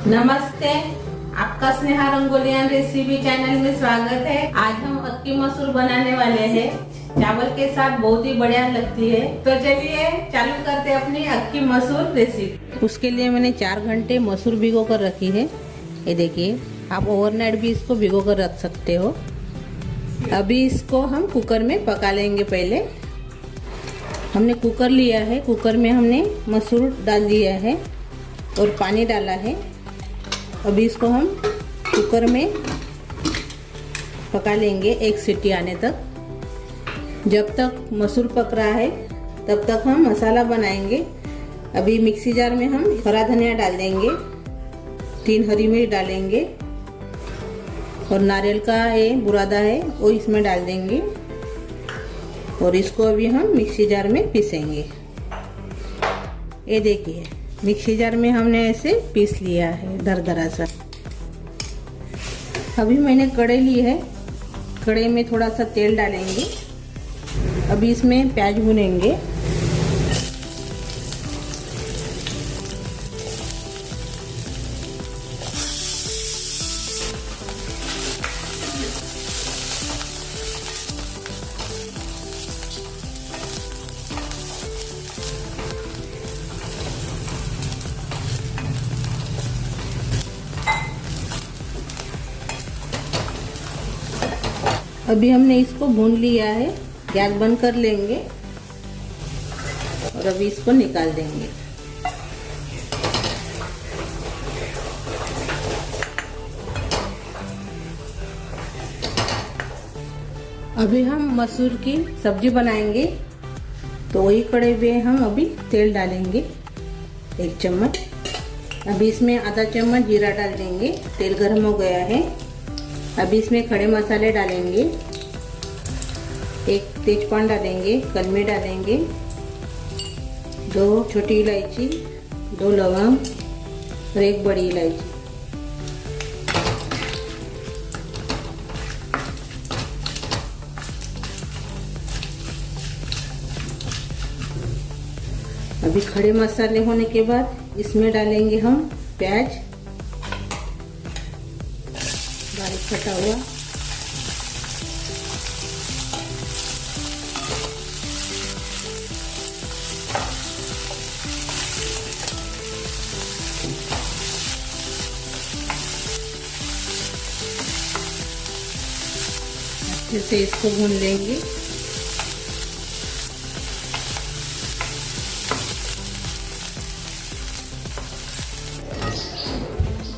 नमस्ते, आपका Sneha रंगोलियन recipe channel में स्वागत है। आज हम अक्की मसूर बनाने वाले हैं। चावल के साथ बहुत ही बढ़िया लगती है। तो चलिए चालू करते हैं अपनी अक्की मसूर रेसिपी। उसके लिए मैंने 4 घंटे मसूर भिगो कर रखी है। ये देखिए, आप ओवरनाइट भी इसको भिगो कर रख सकते हो। अभी इसको हम कुकर में पका लेंगे। पहले हमने कुकर लिया है, कुकर में हमने मसूर डाल दिया है और पानी डाला है। अभी इसको हम कुकर में पका लेंगे 1 सीटी आने तक। जब तक मसूर पक रहा है तब तक हम मसाला बनाएंगे। अभी मिक्सी जार में हम हरा धनिया डाल देंगे, 3 हरी मिर्च डालेंगे और नारियल का ये बुरादा है वो इसमें डाल देंगे और इसको अभी हम मिक्सी जार में पीसेंगे। ये देखिए, मिक्सी जार में हमने ऐसे पीस लिया है दरदरा सा। अभी मैंने कढ़ाई ली है, कढ़ाई में थोड़ा सा तेल डालेंगे। अभी इसमें प्याज भुनेंगे। अभी हमने इसको भून लिया है, गैस बंद कर लेंगे और अभी इसको निकाल देंगे। अभी हम मसूर की सब्जी बनाएंगे, तो वही कढ़ाई में हम अभी तेल डालेंगे 1 चम्मच। अभी इसमें आधा चम्मच जीरा डाल देंगे। तेल गर्म हो गया है। अभी इसमें खड़े मसाले डालेंगे, 1 तेजपान डालेंगे, कलमी डालेंगे, 2 छोटी इलायची, 2 लौंग और 1 बड़ी इलायची। अभी खड़े मसाले होने के बाद इसमें डालेंगे हम प्याज बारीक कटा हुआ, अच्छे से इसको भून लेंगे।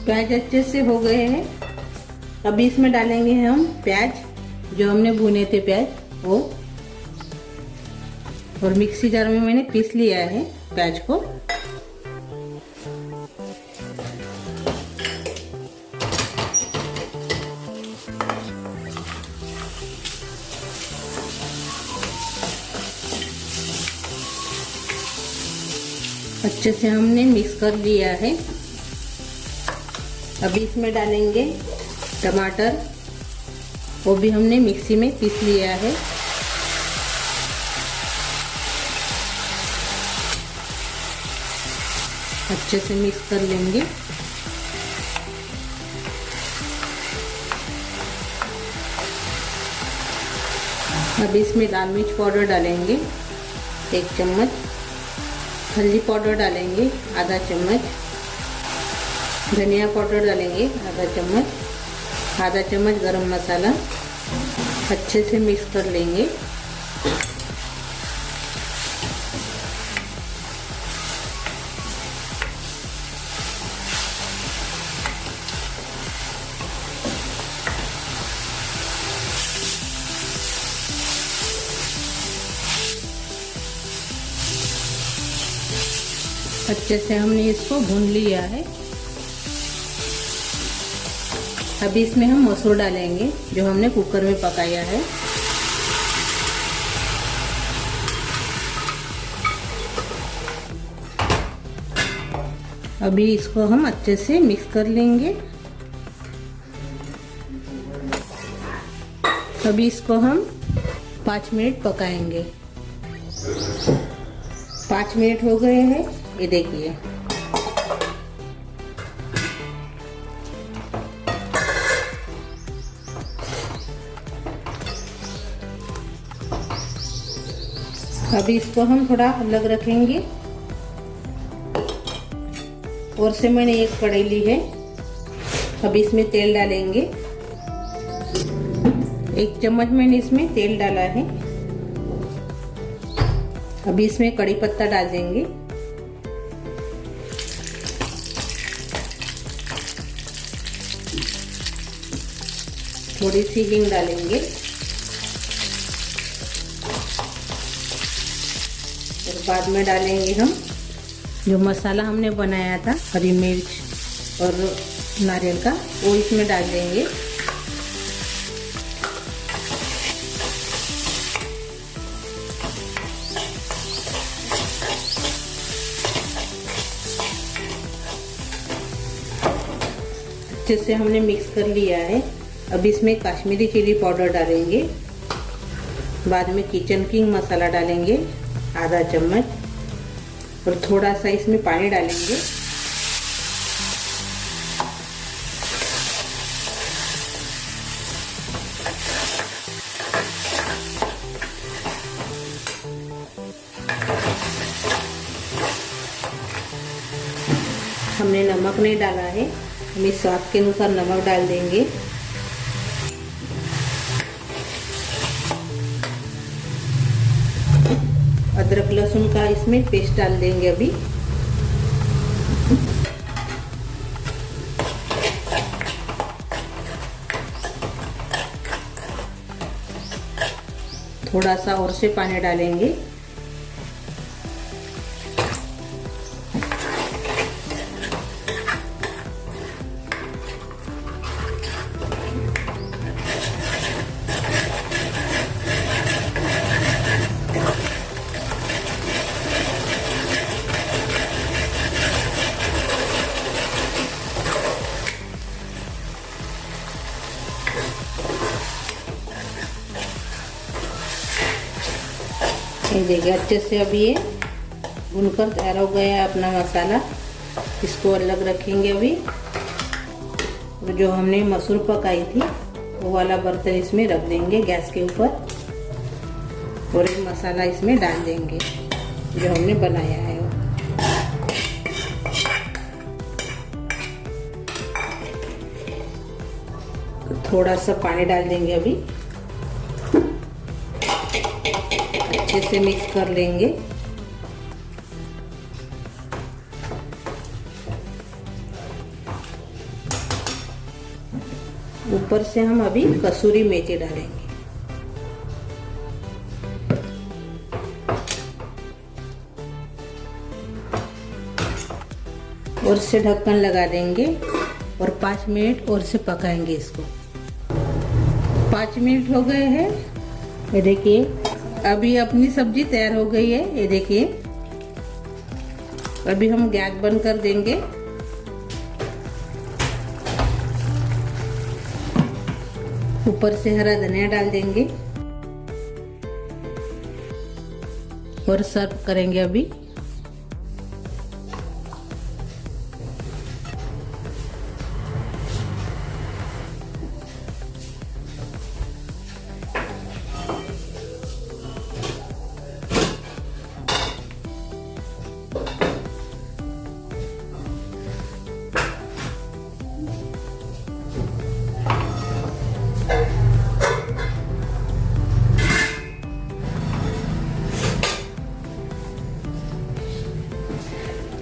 प्याज अच्छे से हो गए हैं। अभी इसमें डालेंगे हम प्याज जो हमने भुने थे प्याज वो, और मिक्सी जार में मैंने पीस लिया है प्याज को। अच्छे से हमने मिक्स कर लिया है। अभी इसमें डालेंगे टमाटर, वो भी हमने मिक्सी में पीस लिया है। अच्छे से मिक्स कर लेंगे। अभी इसमें लाल मिर्च पाउडर डालेंगे 1 चम्मच, हल्दी पाउडर डालेंगे आधा चम्मच, धनिया पाउडर डालेंगे आधा चम्मच गरम मसाला। अच्छे से मिक्स कर लेंगे। अच्छे से हमने इसको भून लिया है। अभी इसमें हम मसूर डालेंगे जो हमने कुकर में पकाया है। अभी इसको हम अच्छे से मिक्स कर लेंगे। अभी इसको हम 5 मिनट पकाएंगे। 5 मिनट हो गए हैं, ये देखिए। अभी इसको हम थोड़ा अलग रखेंगे। और से मैंने एक कढ़ाई ली है। अभी इसमें तेल डालेंगे। 1 चम्मच मैंने इसमें तेल डाला है। अभी इसमें कड़ी पत्ता डाल देंगे। थोड़ी सी हींग डालेंगे और बाद में डालेंगे हम जो मसाला हमने बनाया था, हरी मिर्च और नारियल का, वो इसमें डाल देंगे। अच्छे से हमने मिक्स कर लिया है। अब इसमें कश्मीरी चिली पाउडर डालेंगे। बाद में किचन किंग मसाला डालेंगे आधा चम्मच और थोड़ा सा इसमें पानी डालेंगे। हमने नमक नहीं डाला है, हम इस स्वाद के अनुसार नमक डाल देंगे। अदरक लहसुन का इसमें पेस्ट डाल देंगे। अभी थोड़ा सा और से पानी डालेंगे। ये देखिए अच्छे से अभी ये भुनकर तैयार हो गया है अपना मसाला। इसको अलग रखेंगे अभी। और जो हमने मसूर पकाई थी वो वाला बर्तन इसमें रख देंगे गैस के ऊपर और एक मसाला इसमें डाल देंगे जो हमने बनाया है। थोड़ा सा पानी डाल देंगे। अभी अच्छे से मिक्स कर लेंगे। ऊपर से हम अभी कसूरी मेथी डालेंगे और से ढक्कन लगा देंगे और 5 मिनट और से पकाएंगे इसको। 5 मिनट हो गए हैं। ये देखिए अभी अपनी सब्जी तैयार हो गई है। ये देखिए अभी हम गैस बंद कर देंगे। ऊपर से हरा धनिया डाल देंगे और सर्व करेंगे अभी।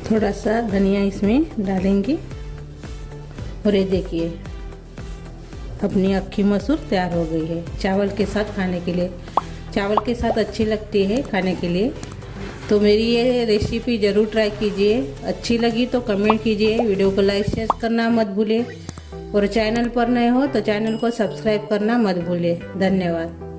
थोड़ा सा धनिया इसमें डालेंगे और ये देखिए अपनी अक्खी मसूर तैयार हो गई है चावल के साथ खाने के लिए। चावल के साथ अच्छी लगती है खाने के लिए। तो मेरी ये रेसिपी ज़रूर ट्राई कीजिए। अच्छी लगी तो कमेंट कीजिए। वीडियो को लाइक शेयर करना मत भूलिए और चैनल पर नए हो तो चैनल को सब्सक्राइब करना मत भूलिए। धन्यवाद।